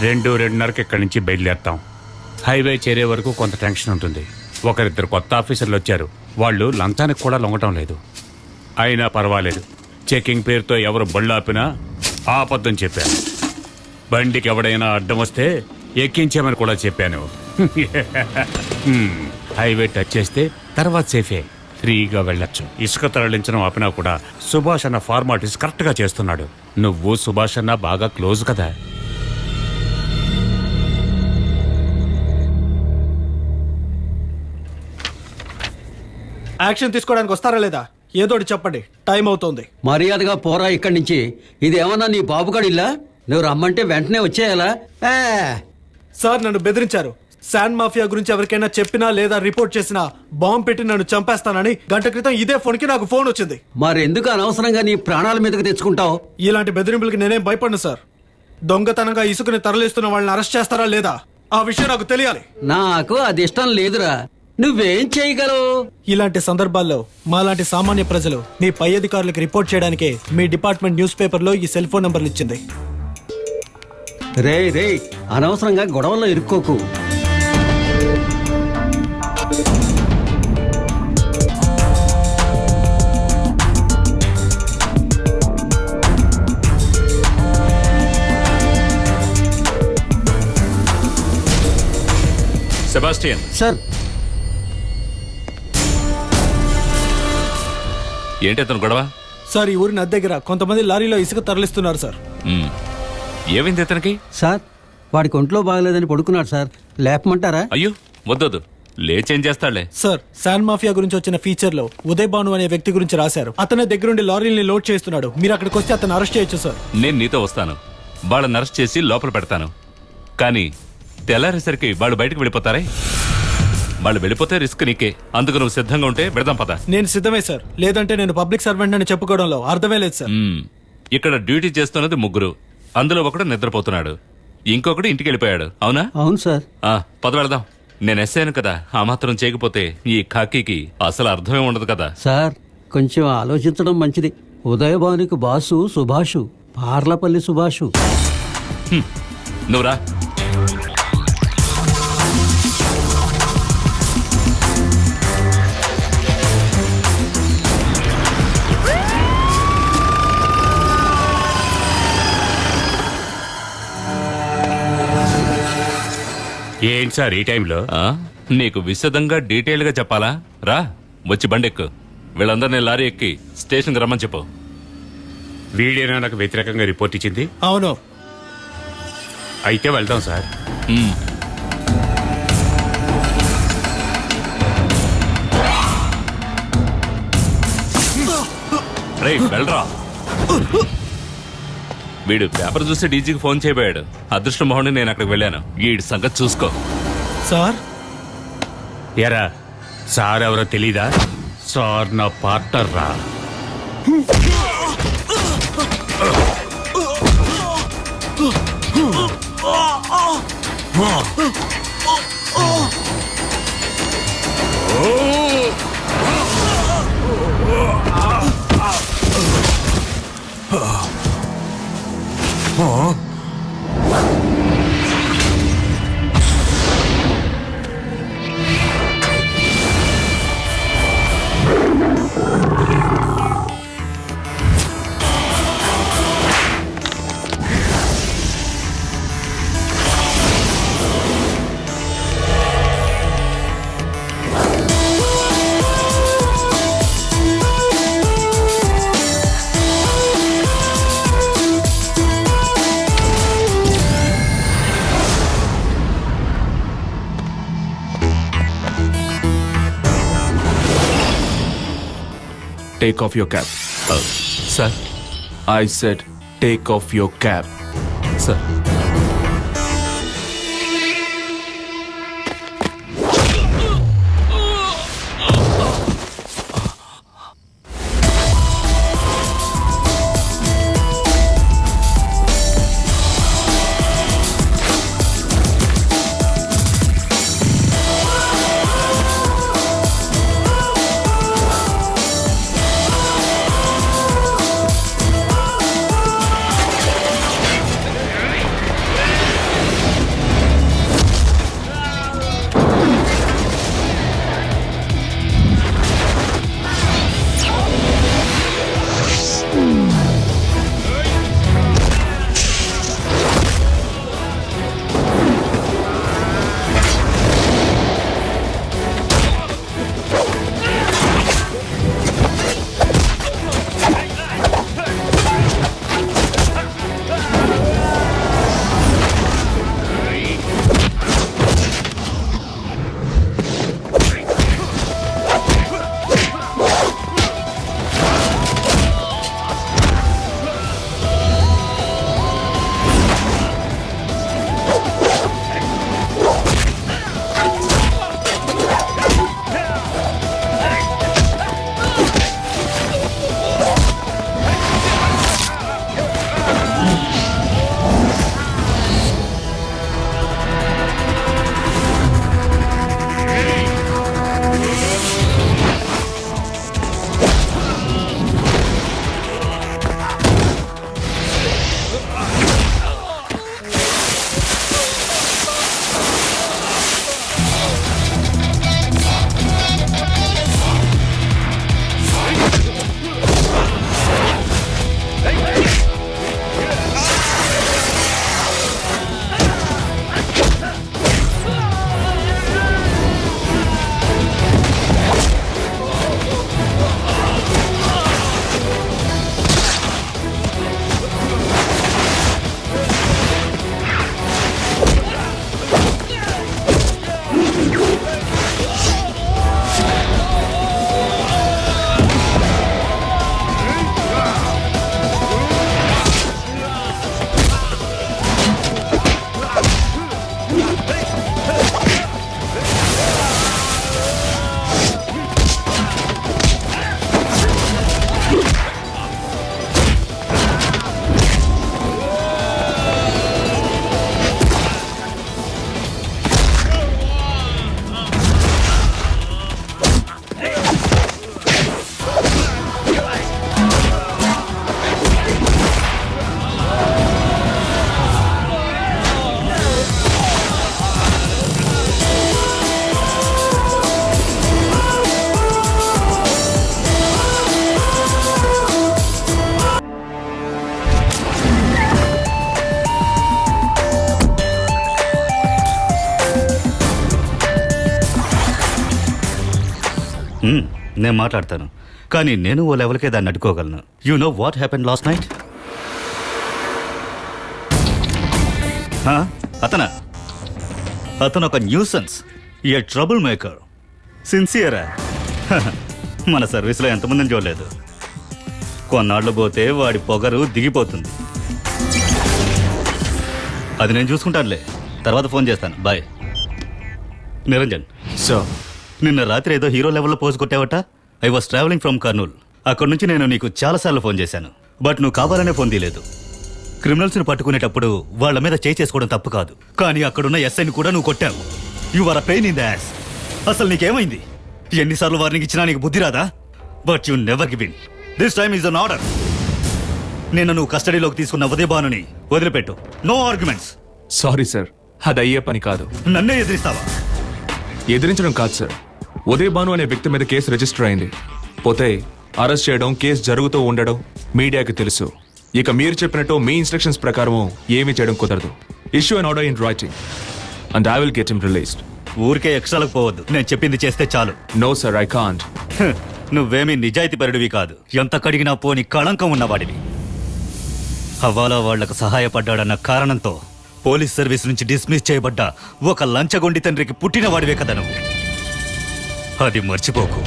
2:30కి ఇక్కడి నుంచి బయలుదేరుతాం. హైవే చేరే వరకు కొంత టెన్షన్ ఉంటుంది. ఒకరిద్దరు కొత్త ఆఫీసర్లు వచ్చారు. వాళ్ళు లంచానికి కూడా లొంగటం లేదు. అయినా పర్వాలేదు, చెకింగ్ పేరుతో ఎవరు బళ్ళు ఆపినా ఆపద్దని చెప్పాను. బండికి ఎవడైనా అడ్డం వస్తే ఎక్కించామని కూడా చెప్పాను. హైవే టచ్ చేస్తే తర్వాత సేఫే, ఫ్రీగా వెళ్ళొచ్చు. ఇసుక తరలించడం ఆపినా కూడా సుభాష్ అన్న ఫార్మాలిటీస్ కరెక్ట్గా చేస్తున్నాడు. నువ్వు సుభాష్ అన్న బాగా క్లోజ్ కదా. యాక్షన్ తీసుకోవడానికి వస్తారా లేదా? ఏదోటి చెప్పండి, టైం అవుతోంది. మర్యాదగా పోరా ఇక్కడి నుంచి. ఇది ఏమన్నా నీ బాబుగాడిల్లా? నువ్వు రమ్మంటే వెంటనే వచ్చేయాలా? సార్, నన్ను బెదిరించారు. శాండ్ మాఫియా గురించి ఎవరికైనా చెప్పినా లేదా రిపోర్ట్ చేసినా బాంబు పెట్టి నన్ను చంపేస్తానని గంట క్రితం ఇదే ఫోన్కి నాకు ఫోన్ వచ్చింది. మరెందుకు అనవసరంగా నీ ప్రాణాల మీదకి తెచ్చుకుంటావు? ఇలాంటి బెదిరింపులకి నేనేం భయపడను సార్. దొంగతనంగా ఇసుకని తరలిస్తున్న వాళ్ళని అరెస్ట్ చేస్తారా లేదా ఆ విషయం నాకు తెలియాలి. నాకు అది ఇష్టం లేదురా. నువ్వేం చేయగలవు? ఇలాంటి సందర్భాల్లో మాలాంటి సామాన్య ప్రజలు మీ పై అధికారులకు రిపోర్ట్ చేయడానికే మీ డిపార్ట్మెంట్ న్యూస్ పేపర్లో ఈ సెల్ ఫోన్ నంబర్లు ఇచ్చింది. రే అనవసరంగా గొడవల్లో ఇరుక్కోకు. సెబాస్టియన్ సార్, ఏంటి అతను గొడవ? సార్, ఈ ఊరి నది దగ్గర కొంతమంది లారీలో ఇసుక తరలిస్తున్నారు సార్. ఏమైంది అతనికి? సార్, వాడికి ఒంట్లో బాగలేదని పడుకున్నాడు సార్. లేపమంటారా? అయ్యో వద్దొద్దు, లేచేం చేస్తాడులే. సార్, శాండ్ మాఫియా గురించి వచ్చిన ఫీచర్ లో ఉదయ్ భాను అనే వ్యక్తి గురించి రాశారు. అతనే దగ్గరుండి లారీల్ని లోడ్ చేస్తున్నాడు. మీరు అక్కడికి వస్తే అతను అరెస్ట్ చేయొచ్చు సార్. నేను నీతో వస్తాను, వాళ్ళని అరెస్ట్ చేసి లోపల పెడతాను. కానీ తెల్లారేసరికి వాళ్ళు బయటకు వెళ్ళిపోతారే. వాళ్ళు వెళ్ళిపోతే రిస్క్ నీకే. అందుకు నువ్వు సిద్ధంగా ఉంటే పెడదాం పద. నేను సిద్ధమే సార్. లేదంటే నేను పబ్లిక్ సర్వెంట్ అని చెప్పుకోవడంలో అర్థమే లేదు సార్. ఇక్కడ డ్యూటీ చేస్తున్నది 3, అందులో ఒకడు నిద్రపోతున్నాడు, ఇంకొకడు ఇంటికి వెళ్ళిపోయాడు. అవునా? అవును సార్. పద వెళదాం. నేను ఎస్ఐను కదా, ఆ మాత్రం చేయకపోతే ఈ ఖాకీకి అసలు అర్థమే ఉండదు కదా. సార్, కొంచెం ఆలోచించడం మంచిది. ఉదయభానుకి బాసు సుభాషు, పార్లపల్లి సుభాషు. నువ్వురా. ఏంటి సార్ ఈ టైంలో? నీకు విశదంగా డీటెయిల్ గా చెప్పాలా? రా, వచ్చి బండెక్కు. వీళ్ళందరినీ లారీ ఎక్కి స్టేషన్కి రమ్మని చెప్పు. వీడేనా నాకు వ్యతిరేకంగా రిపోర్ట్ ఇచ్చింది? అవును. అయితే వెళ్దాం సార్. వెళ్ళరా. వీడు పేపర్ చూసి డీజీకి ఫోన్ చేయబోయాడు. అదృష్టం బాగుండి నేను అక్కడికి వెళ్ళాను. వీడి సంగతి చూసుకో. సార్, ఎరా సార్ ఎవరో తెలీదా? సార్ నా పార్ట్నర్ రా. Take off your cap. Sir. I said take off your cap. Sir. నేను మాట్లాడతాను, కానీ నేను ఓ లెవెల్కే దాన్ని అడ్డుకోగలను. You know what happen last night? అతను ఒక న్యూసెన్స్, ఏ ట్రబుల్ మేకర్. సిన్సియరా? మన సర్వీస్లో ఎంతమందిని చూడలేదు. కొన్నాళ్ళు పోతే వాడి పొగరు దిగిపోతుంది. అది నేను చూసుకుంటానులే, తర్వాత ఫోన్ చేస్తాను. బాయ్. నిరంజన్, Sir. నిన్న రాత్రి ఏదో హీరో లెవెల్లో పోజ్ కొట్టావట. I was travelling from Kurnool. అక్కడి నుంచి నేను నీకు చాలాసార్లు ఫోన్ చేశాను, బట్ నువ్వు కావాలనే ఫోన్ తీయలేదు. క్రిమినల్స్ని పట్టుకునేటప్పుడు వాళ్ళ మీద చేయి చేసుకోవడం తప్పు కాదు, కానీ అక్కడున్న ఎస్ఐని కూడా నువ్వు కొట్టావు. You are a pain in the ass. అసలు నీకేమైంది? ఎన్నిసార్లు వార్నింగ్ ఇచ్చినా నీకు బుద్ధి రాదా? But you never give in. This time is an order. నిన్న నువ్వు కస్టడీలోకి తీసుకున్న ఉదయభానుని వదిలిపెట్టు. No arguments. సారీ సార్, అది అయ్యే పని కాదు. నన్నే ఎదిరిస్తావా? ఎదిరించడం కాదు సార్, ఉదయ్ భాను అనే వ్యక్తి మీద కేసు రిజిస్టర్ అయింది. పోతే అరెస్ట్ చేయడం, కేసు జరుగుతూ ఉండడం మీడియాకి తెలుసు. ఇక మీరు చెప్పినట్టు మీ ఇన్స్ట్రక్షన్స్ ప్రకారం ఏమీ చేయడం కుదరదు. Issue an order in writing and I will get him released. ఊరికే ఎక్స్ట్రాలకు పోవద్దు, నేను చెప్పింది చేస్తే చాలు. No sir, I can't. నువ్వేమీ నిజాయితీపరుడివి కాదు, ఎంత కడిగినా పోని కళంకం ఉన్నవాడివి. హవాలా వాళ్లకు సహాయపడ్డాడన్న కారణంతో పోలీస్ సర్వీస్ నుంచి డిస్మిస్ చేయబడ్డ ఒక లంచగొండి తండ్రికి పుట్టినవాడివే కదా నువ్వు. అది మర్చిపోకు.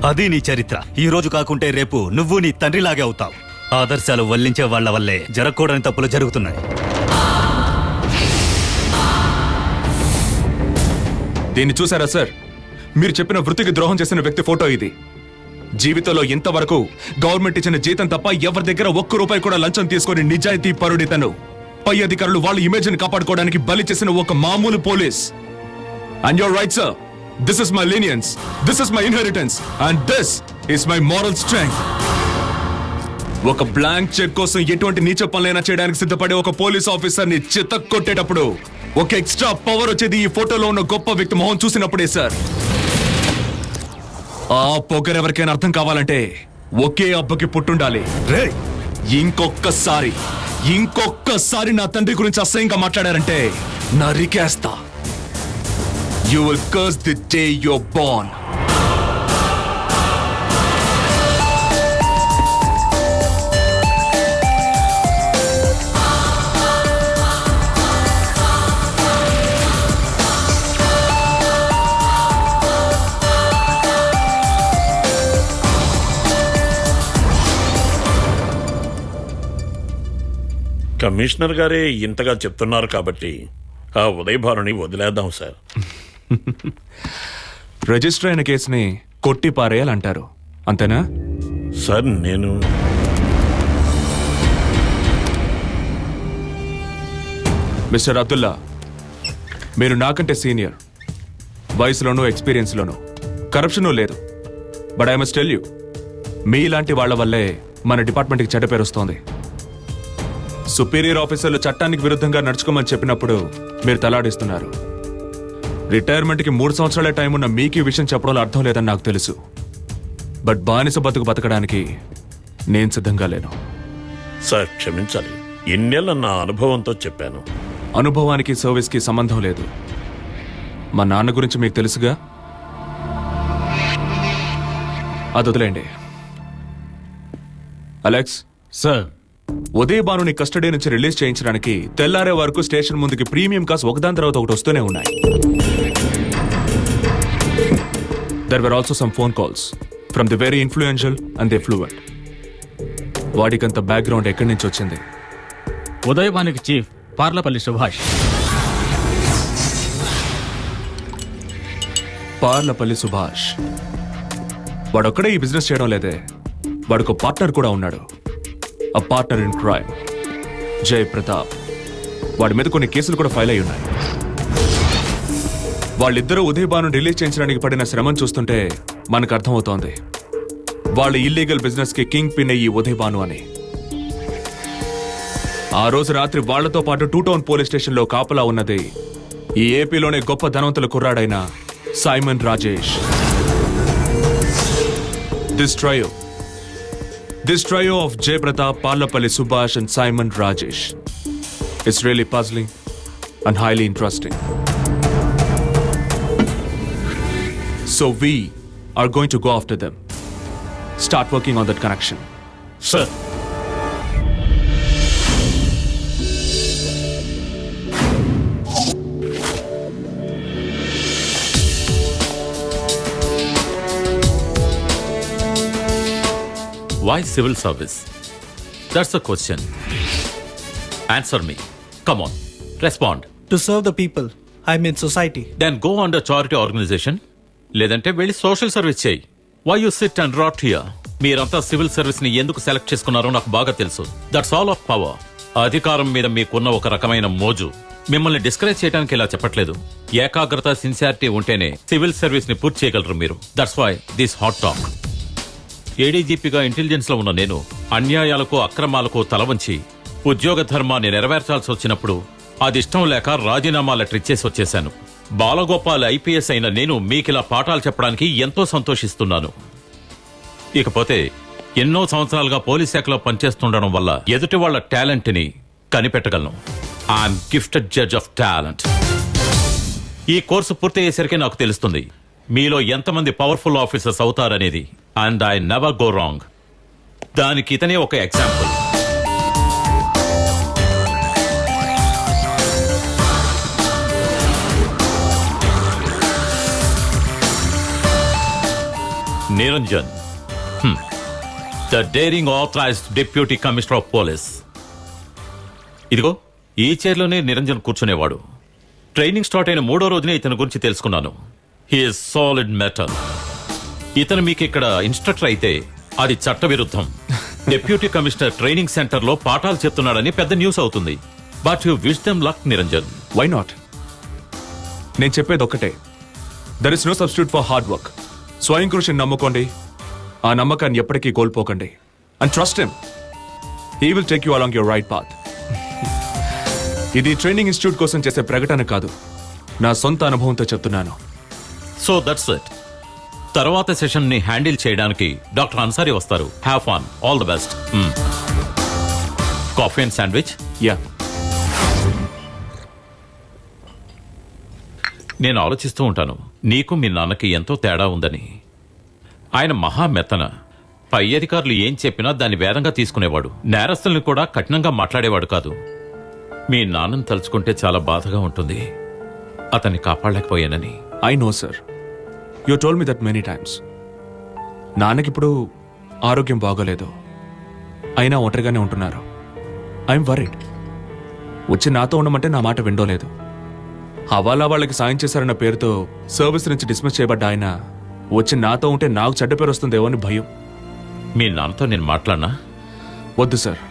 అది నీ చరిత్ర. ఈ రోజు కాకుంటే రేపు నువ్వు నీ తండ్రిలాగే అవుతావు. ఆదర్శాలు వల్లించే వాళ్ల వల్లే జరగకూడని తప్పులు జరుగుతున్నాయి. దీన్ని చూసారా సార్? మీరు చెప్పిన వృత్తికి ద్రోహం చేసిన వ్యక్తి ఫోటో ఇది. జీవితంలో ఇంతవరకు గవర్నమెంట్ ఇచ్చిన జీతం తప్ప ఎవరి దగ్గర ₹1 కూడా లంచం తీసుకొని నిజాయితీ పరుడితను. పై అధికారులు వాళ్ళ ఇమేజ్ ని కాపాడుకోవడానికి బలి చేసిన ఒక మామూలు police. And you're right sir, this is my lenience, this is my inheritance and this is my moral strength. ఒక బ్లాంక్ చెక్ కోసం ఎటువంటి నీచ పనులైనా చేయడానికి సిద్ధపడే ఒక పోలీస్ ఆఫీసర్ ని చితక్కొట్టేటప్పుడు ఒక ఎక్స్ట్రా పవర్ వచ్చేది ఈ ఫోటోలో ఉన్న గొప్ప వ్యక్తి మొహం చూసినప్పుడే సార్. ఆ పొగరెవరికైనా అర్థం కావాలంటే ఒకే అబ్బకి పుట్టుండాలి. ఇంకొక్కసారి నా తండ్రి గురించి అసహ్యంగా మాట్లాడారంటే నరికేస్తా. You will curse the day you're born. Commissioner గారే ఇంతగా చెప్తున్నారు కాబట్టి ఆ ఉదయభానుని వదిలేద్దాం సార్. రిజిస్టర్ అయిన కేసుని కొట్టి పారేయాలంటారు, అంతేనా? సార్ నేను మిస్టర్ అబ్దుల్లా, మీరు నాకంటే సీనియర్, వయసులోనూ ఎక్స్పీరియన్స్లోనూ. కరప్షను లేదు. But I must tell you, మీలాంటి వాళ్ల వల్లే మన డిపార్ట్మెంట్కి చెడ్డ పేరు వస్తోంది. సుపీరియర్ ఆఫీసర్లు చట్టానికి విరుద్ధంగా నడుచుకోమని చెప్పినప్పుడు మీరు తలాడిస్తున్నారు. రిటైర్మెంట్కి 3 సంవత్సరాలే టైం ఉన్న మీకు ఈ విషయం చెప్పడంలో అర్థం లేదని నాకు తెలుసు. బట్ బానిస బతకడానికి నేను సిద్ధంగా లేను. సార్ క్షమించాలి, ఇన్నేళ్ళ నా అనుభవంతో చెప్పాను. అనుభవానికి సర్వీస్కి సంబంధం లేదు. మా నాన్న గురించి మీకు తెలుసుగా, అది వదిలేండి. అలెక్స్ సార్, ఉదయ్ భానుని కస్టడీ నుంచి రిలీజ్ చేయించడానికి తెల్లారే వరకు స్టేషన్ ముందుకి ప్రీమియం కాస్ ఒకదాని తర్వాత ఒకటి వస్తూనే ఉన్నాయి. There were also some phone calls from the very influential and the fluent. వాడికంత బ్యాక్గ్రౌండ్ ఎక్కడి నుంచి వచ్చింది? ఉదయభానుకి చీఫ్ పార్లపల్లి సుభాష్. పార్లపల్లి సుభాష్ వాడొక్కడే ఈ బిజినెస్ చేయడం లేదే, వాడికి పార్ట్నర్ కూడా ఉన్నాడు. A partner in crime, జై ప్రతాప్. వాడి మీద కొన్ని కేసులు కూడా ఫైల్ అయి ఉన్నాయి. వాళ్ళిద్దరూ ఉదయ్ భాను రిలీజ్ చేయించడానికి పడిన శ్రమను చూస్తుంటే మనకు అర్థమవుతోంది వాళ్ళ ఇల్లీగల్ బిజినెస్ కి కింగ్ పిన్ ఈ ఉదయ్ భాను అని. ఆ రోజు రాత్రి వాళ్లతో పాటు 2 టౌన్ పోలీస్ స్టేషన్ లో కాపలా ఉన్నది ఈ ఏపీలోనే గొప్ప ధనవంతుల కుర్రాడైన Simon Rajesh. This trio of Jay Pratap, Parlapalli Subhash and Simon Rajesh is really puzzling and highly interesting. So we are going to go after them. Start working on that connection. Sir Why civil service? That's the question. Answer me. Come on. Respond. To serve the people, I mean society. Then go under charity organization. లేదంటే వెళ్ళి social service చేయి. Why you sit and rot here? మీరంతా civil service ని ఎందుకు select చేసుకున్నారో నాకు బాగా తెలుసు. That's all of power. అధికారం మీద మీకున్న ఒక రకమైన మోజు. మిమ్మల్ని డిస్కరేజ్ చేయడానికి ఇలా చెప్పట్లేదు. ఏకాగ్రత, సిన్సియారిటీ ఉంటేనే సివిల్ సర్వీస్ ని పూర్తి చేయగలరు మీరు. That's why this hot talk. ఏడీజీపీగా ఇంటెలిజెన్స్ లో ఉన్న నేను అన్యాయాలకు, అక్రమాలకు తలవంచి ఉద్యోగ ధర్మాన్ని నెరవేర్చాల్సి వచ్చినప్పుడు అది ఇష్టం లేక రాజీనామా లెటర్ ఇచ్చేసి వచ్చేశాను. బాలగోపాల్ ఐపీఎస్ అయిన నేను మీకిలా పాఠాలు చెప్పడానికి ఎంతో సంతోషిస్తున్నాను. ఇకపోతే ఎన్నో సంవత్సరాలుగా పోలీస్ శాఖలో పనిచేస్తుండడం వల్ల ఎదుటి వాళ్ల టాలెంట్ ని కనిపెట్టగలను. I'm gifted judge of talent. ఈ కోర్సు పూర్తయ్యేసరికి నాకు తెలుస్తుంది మీలో ఎంతమంది పవర్ఫుల్ ఆఫీసర్స్ అవుతారనేది. And I never go wrong. దానికి ఇతనే ఒక example. Niranjan, the daring authorised deputy commissioner of police. ఇదిగో ఈ చైర్లోనే నిరంజన్ కూర్చునేవాడు. ట్రైనింగ్ స్టార్ట్ అయిన 3వ రోజునే ఇతని గురించి తెలుసుకున్నాను. He's solid metal. ఇతను మీకు ఇక్కడ ఇన్స్ట్రక్టర్ అయితే అది చట్టవిరుద్ధం. డిప్యూటీ కమిషనర్ ట్రైనింగ్ సెంటర్ లో పాఠాలు చెప్తున్నాడని పెద్ద న్యూస్ అవుతుంది. But you wish them luck Niranjan. Why not? నేను చెప్పేది ఒక్కటే, there is no substitute for hard work. స్వయం కృషిని నమ్ముకోండి, ఆ నమ్మకాన్ని ఎప్పటికీ కోల్పోకండి. And trust him, he will take you along your right path. ఇది ట్రైనింగ్ ఇన్స్టిట్యూట్ కోసం చేసే ప్రకటన కాదు, నా సొంత అనుభవంతో చెప్తున్నాను. So that's it. తర్వాత సెషన్ ని హ్యాండిల్ చేయడానికి డాక్టర్ అన్సారీ వస్తారు. Have fun. All the best. Coffee and sandwich. Yeah. నేను ఆలోచిస్తూ ఉంటాను, నీకు మీ నాన్నకి ఎంతో తేడా ఉందని. ఆయన మహా మెత్తన. పై అధికారులు ఏం చెప్పినా దాన్ని వేదంగా తీసుకునేవాడు. నేరస్తుల్ని కూడా కఠినంగా మాట్లాడేవాడు కాదు. మీ నాన్నని తలుచుకుంటే చాలా బాధగా ఉంటుంది. అతన్ని కాపాడలేకపోయానని. I know sir, you told me that many times. నాన్నకిప్పుడు ఆరోగ్యం బాగోలేదు, అయినా ఒంటరిగానే ఉంటున్నారు. I'm worried. వచ్చి నాతో ఉండమంటే నా మాట విండోలేదు. హవాలా వాళ్ళకి సాయం చేశారన్న పేరుతో సర్వీస్ నుంచి డిస్మిస్ చేయబడ్డ ఆయన వచ్చి నాతో ఉంటే నాకు చెడ్డ పేరు వస్తుందేమో అని భయం. మీ నాన్నతో నేను మాట్లాడినా? వద్దు సార్,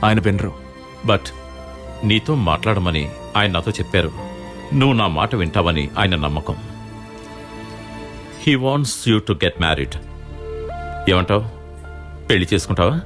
ఆయన వినరు. బట్ నీతో మాట్లాడమని ఆయన నాతో చెప్పారు. నువ్వు నా మాట వింటావని ఆయన నమ్మకం. He wants you to get married. ఏమంటావు? పెళ్లి చేసుకుంటావా?